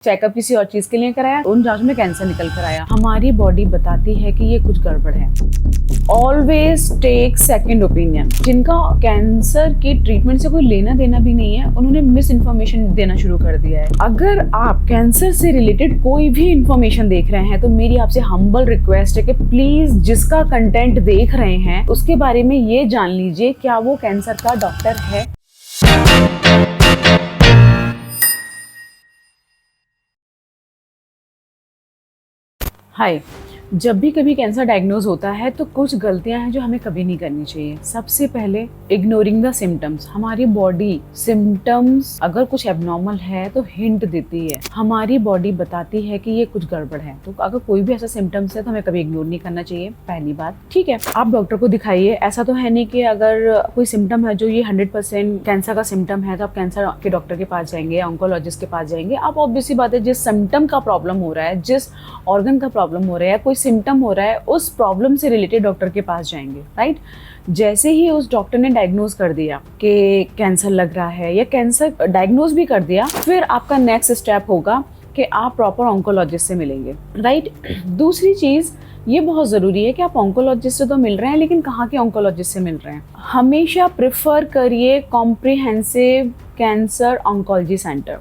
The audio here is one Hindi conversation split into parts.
चेकअप किसी और चीज के लिए कराया, उन जांच में कैंसर निकल कर आया। हमारी बॉडी बताती है कि ये कुछ गड़बड़ है। Always take second opinion. जिनका कैंसर की ट्रीटमेंट से कोई लेना देना भी नहीं है, उन्होंने मिस इन्फॉर्मेशन देना शुरू कर दिया है। अगर आप कैंसर से रिलेटेड कोई भी इंफॉर्मेशन देख रहे हैं तो मेरी आपसे हम्बल रिक्वेस्ट है कि प्लीज जिसका कंटेंट देख रहे हैं उसके बारे में ये जान लीजिए क्या वो कैंसर का डॉक्टर है। हाय, जब भी कभी कैंसर डायग्नोज होता है तो कुछ गलतियां हैं जो हमें कभी नहीं करनी चाहिए। सबसे पहले इग्नोरिंग द सिम्टम्स। हमारी बॉडी सिम्टम्स अगर कुछ एबनॉर्मल है तो हिंट देती है, हमारी बॉडी बताती है कि ये कुछ गड़बड़ है। तो अगर कोई भी ऐसा सिम्टम्स है तो हमें कभी इग्नोर नहीं करना चाहिए। पहली बात, ठीक है, आप डॉक्टर को दिखाइए। ऐसा तो है नहीं कि अगर कोई सिम्टम है जो ये 100% कैंसर का सिम्टम है तो आप कैंसर के डॉक्टर के पास जाएंगे, ऑन्कोलॉजिस्ट के पास जाएंगे। आप ऑब्वियसली बात है, जिस सिम्टम का प्रॉब्लम हो रहा है, जिस ऑर्गन का प्रॉब्लम हो रहा है, कोई सिम्टम हो रहा है, उस प्रॉब्लम से रिलेटेड डॉक्टर के पास जाएंगे, राइट। जैसे ही उस डॉक्टर ने डायग्नोज कर दिया कि कैंसर लग रहा है या कैंसर डायग्नोज भी कर दिया, फिर आपका नेक्स्ट स्टेप होगा कि आप प्रॉपर ऑन्कोलॉजिस्ट से मिलेंगे, राइट। दूसरी चीज ये बहुत ज़रूरी है कि आप ऑन्कोलॉजिस्ट से तो मिल रहे हैं, लेकिन कहाँ के ऑन्कोलॉजिस्ट से मिल रहे हैं। हमेशा प्रिफर करिए कॉम्प्रिहेंसिव कैंसर ऑन्कोलॉजी सेंटर,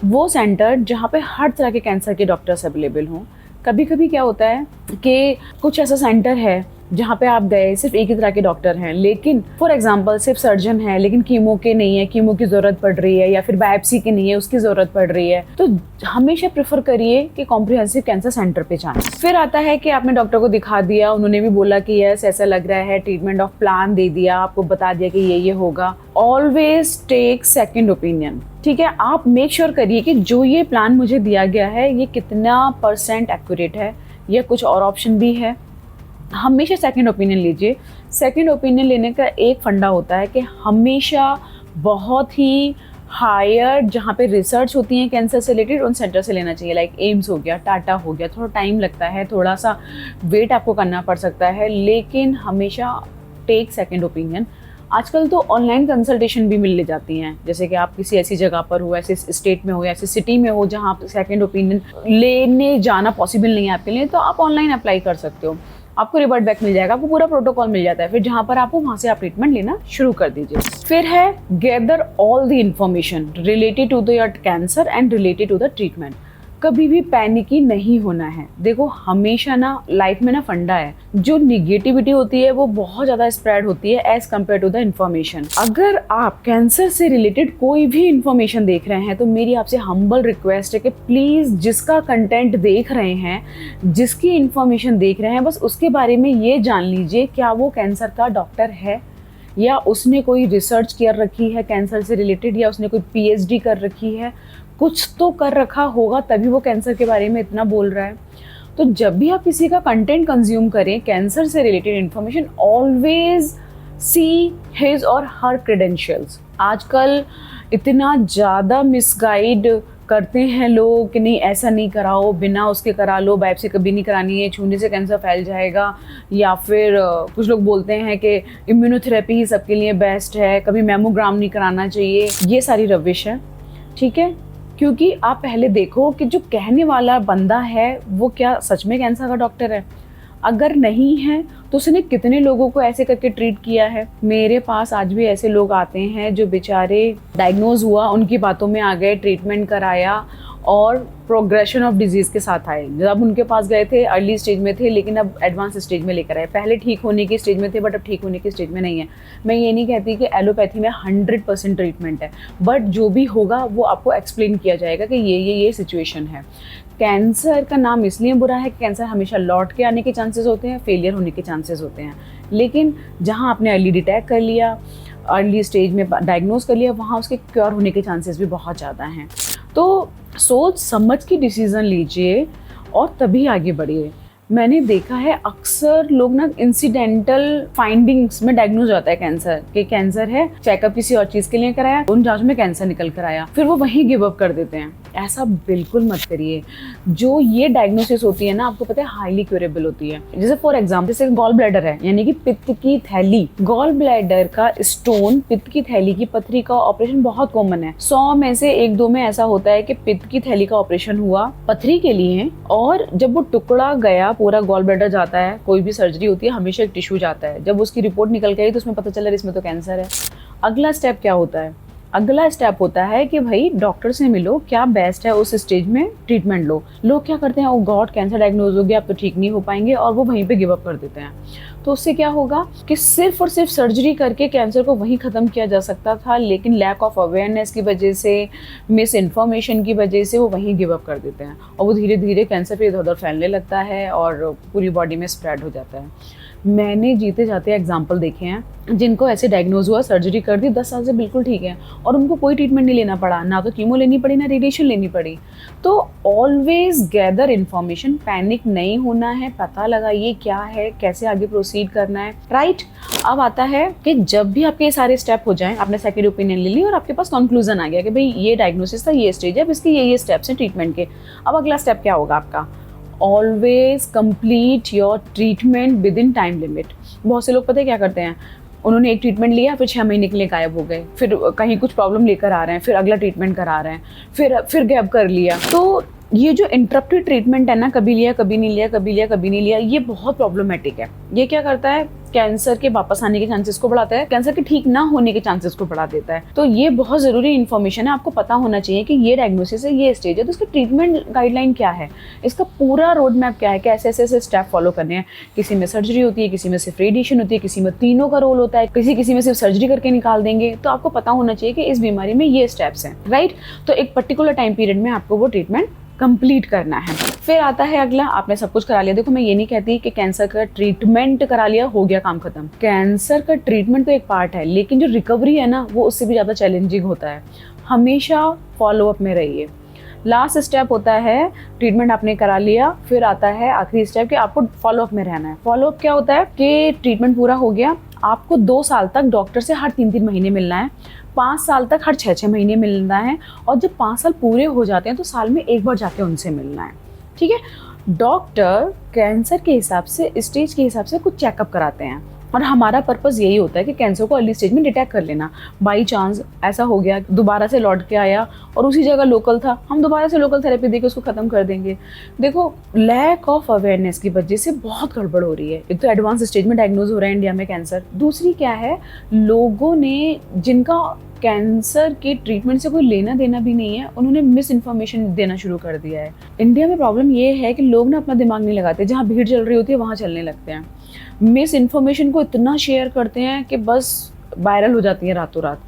वो सेंटर जहाँ पे हर तरह के कैंसर के डॉक्टर्स अवेलेबल हों। कभी कभी क्या होता है कि कुछ ऐसा सेंटर है जहाँ पे आप गए, सिर्फ एक ही तरह के डॉक्टर हैं, लेकिन फॉर एग्जांपल सिर्फ सर्जन है लेकिन कीमो के नहीं है, कीमो की ज़रूरत पड़ रही है, या फिर बायोप्सी की नहीं है, उसकी ज़रूरत पड़ रही है। तो हमेशा प्रेफर करिए कि कॉम्प्रिहेंसिव कैंसर सेंटर पे जाएं। फिर आता है कि आपने डॉक्टर को दिखा दिया, उन्होंने भी बोला कि यस ऐसा लग रहा है, ट्रीटमेंट ऑफ प्लान दे दिया, आपको बता दिया कि ये होगा। ऑलवेज टेक सेकेंड ओपिनियन, ठीक है। आप मेक श्योर करिए कि जो ये प्लान मुझे दिया गया है ये कितना % एक्यूरेट है या कुछ और ऑप्शन भी है। हमेशा सेकंड ओपिनियन लीजिए। सेकंड ओपिनियन लेने का एक फंडा होता है कि हमेशा बहुत ही हायर जहाँ पे रिसर्च होती है कैंसर से रिलेटेड, उन सेंटर से लेना चाहिए। लाइक एम्स हो गया, टाटा हो गया। थोड़ा टाइम लगता है, थोड़ा सा वेट आपको करना पड़ सकता है, लेकिन हमेशा टेक सेकंड ओपिनियन। आजकल तो ऑनलाइन कंसल्टेशन भी मिलने जाती हैं, जैसे कि आप किसी ऐसी जगह पर हो, ऐसे स्टेट में हो या ऐसी सिटी में हो जहाँ आप सेकंड ओपिनियन लेने जाना पॉसिबल नहीं है आपके लिए, तो आप ऑनलाइन अप्लाई कर सकते हो। आपको रिवर्ट बैक मिल जाएगा, आपको पूरा प्रोटोकॉल मिल जाता है। फिर जहाँ पर आपको वहाँ से आप ट्रीटमेंट लेना शुरू कर दीजिए। फिर है gather all the information related to the your cancer and related to the treatment. कभी भी पैनिकी नहीं होना है। देखो, हमेशा ना लाइफ में ना फंडा है, जो निगेटिविटी होती है वो बहुत ज़्यादा स्प्रेड होती है as compare to the information. अगर आप कैंसर से रिलेटेड कोई भी इन्फॉर्मेशन देख रहे हैं तो मेरी आपसे हम्बल रिक्वेस्ट है कि प्लीज़ जिसका कंटेंट देख रहे हैं, जिसकी इन्फॉर्मेशन देख रहे हैं, बस उसके बारे में ये जान लीजिए क्या वो कैंसर का डॉक्टर है, या उसने कोई रिसर्च कर रखी है कैंसर से रिलेटेड, या उसने कोई PhD कर रखी है। कुछ तो कर रखा होगा तभी वो कैंसर के बारे में इतना बोल रहा है। तो जब भी आप किसी का कंटेंट कंज्यूम करें कैंसर से related information, always see his और हर क्रेडेंशियल्स। आजकल इतना ज़्यादा मिसगाइड करते हैं लोग कि नहीं ऐसा नहीं कराओ, बिना उसके करा लो, बायोप्सी कभी नहीं करानी है, छूने से कैंसर फैल जाएगा। या फिर कुछ लोग बोलते हैं कि इम्यूनोथेरेपी ही सबके लिए बेस्ट है, कभी मैमोग्राम नहीं कराना चाहिए। ये सारी रविश है, ठीक है। क्योंकि आप पहले देखो कि जो कहने वाला बंदा है वो क्या सच में कैंसर का डॉक्टर है। अगर नहीं है तो उसने कितने लोगों को ऐसे करके ट्रीट किया है। मेरे पास आज भी ऐसे लोग आते हैं जो बेचारे डायग्नोज हुआ, उनकी बातों में आ गए, ट्रीटमेंट कराया और प्रोग्रेशन ऑफ डिजीज़ के साथ आए। जब उनके पास गए थे अर्ली स्टेज में थे, लेकिन अब एडवांस स्टेज में लेकर आए। पहले ठीक होने की स्टेज में थे बट अब ठीक होने की स्टेज में नहीं है। मैं ये नहीं कहती कि एलोपैथी में 100% ट्रीटमेंट है, बट जो भी होगा वो आपको एक्सप्लेन किया जाएगा कि ये सिचुएशन है। कैंसर का नाम इसलिए बुरा है कि कैंसर हमेशा लौट के आने के चांसेस होते हैं, फेलियर होने के चांसेस होते हैं। लेकिन जहाँ आपने अर्ली डिटेक्ट कर लिया, अर्ली स्टेज में डायग्नोज कर लिया, वहाँ उसके क्योर होने के चांसेस भी बहुत ज़्यादा हैं। तो सोच समझ के डिसीज़न लीजिए और तभी आगे बढ़िए। मैंने देखा है अक्सर लोग ना इंसिडेंटल फाइंडिंग्स में डायग्नोज होता है कैंसर, कि कैंसर है, चेकअप किसी और चीज के लिए कराया, उन जांच में कैंसर निकल कर आया, फिर वो वहीं गिव अप कर देते हैं। ऐसा बिल्कुल मत करिए। जो ये डायग्नोसिस होती है ना, आपको पता है हाईली क्यूरेबल होती है। जैसे फॉर एग्जाम्पल, जैसे गॉल ब्लैडर है, यानी कि पित्त की थैली, गॉल ब्लैडर का स्टोन, पित्त की थैली की पथरी का ऑपरेशन बहुत कॉमन है। 100 में से 1-2 में ऐसा होता है कि पित्त की थैली का ऑपरेशन हुआ पथरी के लिए, और जब वो टुकड़ा गया, पूरा गॉल ब्लैडर जाता है, कोई भी सर्जरी होती है हमेशा एक टिश्यू जाता है, जब उसकी रिपोर्ट निकल गई तो उसमें पता चला इसमें तो कैंसर है। अगला स्टेप क्या होता है? अगला स्टेप होता है कि भाई डॉक्टर से मिलो, क्या बेस्ट है उस स्टेज में ट्रीटमेंट लो। लोग क्या करते हैं, ओ गॉड कैंसर डायग्नोज हो गया, अब तो ठीक नहीं हो पाएंगे, और वो वहीं पे गिव अप कर देते हैं। तो उससे क्या होगा कि सिर्फ और सिर्फ सर्जरी करके कैंसर को वहीं ख़त्म किया जा सकता था, लेकिन लैक ऑफ अवेयरनेस की वजह से, मिस इन्फॉर्मेशन की वजह से वो वहीं गिव अप कर देते हैं, और वो धीरे धीरे कैंसर फिर इधर उधर फैलने लगता है और पूरी बॉडी में स्प्रेड हो जाता है। मैंने जीते जाते एग्जाम्पल देखे हैं जिनको ऐसे डायग्नोज हुआ, सर्जरी कर दी, 10 साल से बिल्कुल ठीक है, और उनको कोई ट्रीटमेंट नहीं लेना पड़ा, ना तो कीमो लेनी पड़ी, ना रेडिएशन लेनी पड़ी। तो ऑलवेज गैदर इन्फॉर्मेशन, पैनिक नहीं होना है, पता लगाइए क्या है, कैसे आगे प्रोसीड करना है, राइट। अब आता है कि जब भी आपके ये सारे स्टेप हो जाएं, आपने सेकेंड ओपिनियन ले ली और आपके पास कंक्लूजन आ गया कि भाई ये डायग्नोसिस था, ये स्टेज है, अब इसके ये स्टेप्स हैं ट्रीटमेंट के। अब अगला स्टेप क्या होगा आपका? Always complete your treatment with in time limit. बहुत से लोग पता है क्या करते हैं, उन्होंने एक ट्रीटमेंट लिया, फिर 6 महीने के लिए गायब हो गए, फिर कहीं कुछ प्रॉब्लम लेकर आ रहे हैं, फिर अगला ट्रीटमेंट करा रहे हैं, फिर गैप कर लिया। तो ये जो इंटरप्टेड ट्रीटमेंट है ना, कभी लिया कभी नहीं लिया, कभी लिया कभी नहीं लिया, ये बहुत प्रॉब्लमेटिक है। ये क्या करता है, कैंसर के वापस आने के चांसेस को बढ़ाता है, कैंसर के ठीक ना होने के चांसेस को बढ़ा देता है। तो ये बहुत जरूरी इन्फॉर्मेशन है, आपको पता होना चाहिए कि ये डायग्नोसिस है, ये स्टेज है, तो इसका ट्रीटमेंट गाइडलाइन क्या है, इसका पूरा रोड मैप क्या है, कैसे ऐसे स्टेप फॉलो करने हैं। किसी में सर्जरी होती है, किसी में सिर्फ रेडिएशन होती है, किसी में तीनों का रोल होता है, किसी में सिर्फ सर्जरी करके निकाल देंगे। तो आपको पता होना चाहिए कि इस बीमारी में ये स्टेप्स हैं, राइट। तो एक पर्टिकुलर टाइम पीरियड में आपको वो ट्रीटमेंट कंप्लीट करना है। फिर आता है अगला, आपने सब कुछ करा लिया। देखो, मैं ये नहीं कहती कि कैंसर का ट्रीटमेंट करा लिया हो गया काम खत्म। कैंसर का ट्रीटमेंट तो एक पार्ट है, लेकिन जो रिकवरी है ना, वो उससे भी ज़्यादा चैलेंजिंग होता है। हमेशा फॉलोअप में रहिए। लास्ट स्टेप होता है, ट्रीटमेंट आपने करा लिया, फिर आता है आखिरी स्टेप कि आपको फॉलोअप में रहना है। फॉलोअप क्या होता है कि ट्रीटमेंट पूरा हो गया, आपको 2 साल तक डॉक्टर से हर 3-3 महीने मिलना है, 5 साल तक हर 6-6 महीने मिलना है, और जब 5 साल पूरे हो जाते हैं तो साल में एक बार जाके उनसे मिलना है, ठीक है। डॉक्टर कैंसर के हिसाब से, स्टेज के हिसाब से कुछ चेकअप कराते हैं, और हमारा पर्पस यही होता है कि कैंसर को अर्ली स्टेज में डिटेक्ट कर लेना। बाई चांस ऐसा हो गया, दोबारा से लौट के आया और उसी जगह लोकल था, हम दोबारा से लोकल थेरेपी देके उसको ख़त्म कर देंगे। देखो, लैक ऑफ अवेयरनेस की वजह से बहुत गड़बड़ हो रही है। एक तो एडवांस स्टेज में डायग्नोज हो रहा है इंडिया में कैंसर, दूसरी क्या है, लोगों ने जिनका कैंसर के ट्रीटमेंट से कोई लेना देना भी नहीं है, उन्होंने मिस इन्फॉर्मेशन देना शुरू कर दिया है। इंडिया में प्रॉब्लम ये है कि लोग ना अपना दिमाग नहीं लगाते, जहाँ भीड़ चल रही होती है वहाँ चलने लगते हैं, मिस इन्फॉर्मेशन को इतना शेयर करते हैं कि बस वायरल हो जाती है रातों रात।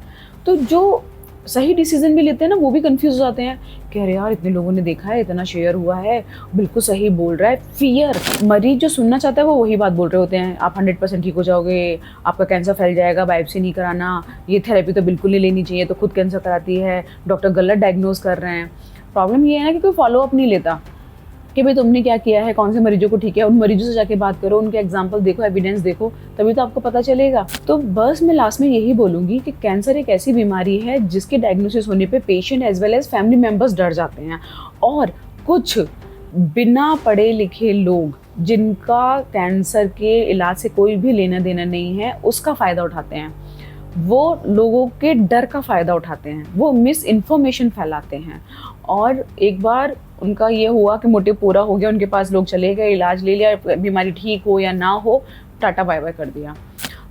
तो जो सही डिसीजन भी लेते हैं ना, वो भी कंफ्यूज हो जाते हैं, कह रहे यार इतने लोगों ने देखा है, इतना शेयर हुआ है, बिल्कुल सही बोल रहा है। फियर, मरीज जो सुनना चाहता है वो वही बात बोल रहे होते हैं, आप 100% ठीक हो जाओगे, आपका कैंसर फैल जाएगा, बायोप्सी नहीं कराना, ये थेरेपी तो बिल्कुल नहीं लेनी चाहिए, तो खुद कैंसर कराती है, डॉक्टर गलत डायग्नोज कर रहे हैं। प्रॉब्लम ये है ना कि कोई फॉलोअप नहीं लेता कि भाई तुमने क्या किया है, कौन से मरीजों को ठीक है। उन मरीजों से जाके बात करो, उनके एग्जाम्पल देखो, एविडेंस देखो, तभी तो आपको पता चलेगा। तो बस मैं लास्ट में यही बोलूँगी कि कैंसर एक ऐसी बीमारी है जिसके डायग्नोसिस होने पे patient as well as family members डर जाते हैं, और कुछ बिना पढ़े लिखे लोग जिनका कैंसर के इलाज से कोई भी लेना देना नहीं है, उसका फ़ायदा उठाते हैं। वो लोगों के डर का फ़ायदा उठाते हैं, वो मिस इन्फॉर्मेशन फैलाते हैं, और एक बार उनका ये हुआ कि मोटिव पूरा हो गया, उनके पास लोग चले गए, इलाज ले लिया, बीमारी ठीक हो या ना हो, टाटा बाय बाय कर दिया।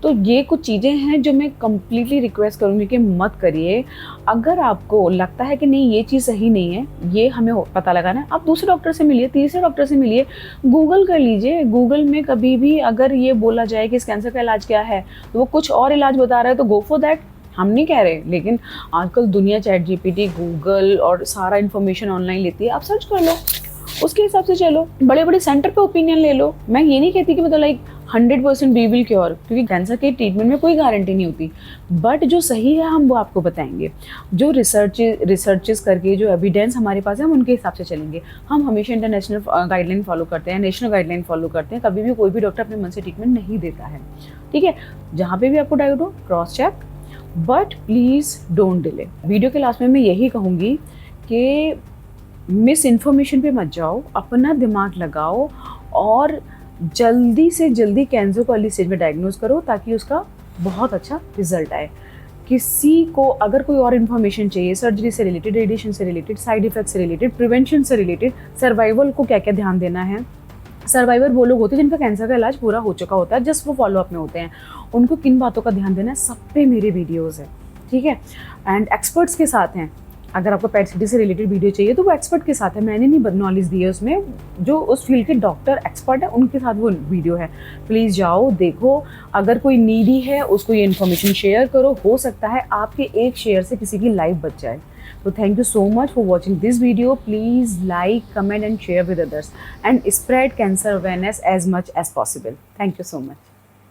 तो ये कुछ चीज़ें हैं जो मैं कम्प्लीटली रिक्वेस्ट करूँगी कि मत करिए। अगर आपको लगता है कि नहीं ये चीज़ सही नहीं है, ये हमें पता लगाना है, आप दूसरे डॉक्टर से मिलिए, तीसरे डॉक्टर से मिलिए, गूगल कर लीजिए। गूगल में कभी भी अगर ये बोला जाए कि इस कैंसर का इलाज क्या है, तो वो कुछ और इलाज बता रहा है, तो गो फॉर दैट। हम नहीं कह रहे, लेकिन आजकल दुनिया ChatGPT, गूगल और सारा इन्फॉर्मेशन ऑनलाइन लेती है, आप सर्च कर लो, उसके हिसाब से चलो, बड़े बड़े सेंटर पे ओपिनियन ले लो। मैं ये नहीं कहती कि मतलब लाइक 100% वी विल क्योर, क्योंकि कैंसर के ट्रीटमेंट में कोई गारंटी नहीं होती, बट जो सही है हम वो आपको बताएंगे। जो रिसर्चेस करके जो एविडेंस हमारे पास है हम उनके हिसाब से चलेंगे। हम हमेशा इंटरनेशनल गाइडलाइन फॉलो करते हैं, नेशनल गाइडलाइन फॉलो करते हैं। कभी भी कोई भी डॉक्टर अपने मन से ट्रीटमेंट नहीं देता है, ठीक है। जहाँ पे भी आपको डाउट हो cross check, but please don't delay. Video के लास्ट में मैं यही कहूँगी कि मिस इन्फॉर्मेशन पे मत जाओ, अपना दिमाग लगाओ और जल्दी से जल्दी कैंसर को अर्ली स्टेज में डायग्नोज करो, ताकि उसका बहुत अच्छा रिजल्ट आए। किसी को अगर कोई और इन्फॉर्मेशन चाहिए सर्जरी से रिलेटेड, रेडिएशन से रिलेटेड, साइड इफेक्ट से रिलेटेड, प्रिवेंशन से रिलेटेड, सर्वाइवल को क्या क्या ध्यान देना है। सर्वाइवर वो लोग होते हैं जिनका कैंसर का इलाज पूरा हो चुका होता है, जस्ट वो फॉलोअप में होते हैं, उनको किन बातों का ध्यान देना है, सब पे मेरे वीडियोज़ हैं, ठीक है। एंड एक्सपर्ट्स के साथ हैं। अगर आपको पेट सिटी से रिलेटेड वीडियो चाहिए तो वो एक्सपर्ट के साथ है, मैंने नहीं नॉलेज दी है उसमें, जो उस फील्ड के डॉक्टर एक्सपर्ट है उनके साथ वो वीडियो है। प्लीज़ जाओ देखो, अगर कोई नीडी है उसको ये इन्फॉर्मेशन शेयर करो, हो सकता है आपके एक शेयर से किसी की लाइफ बच जाए। तो thank you so much for watching this video. Please like, comment and share with others and spread cancer awareness as much as possible. Thank you so much.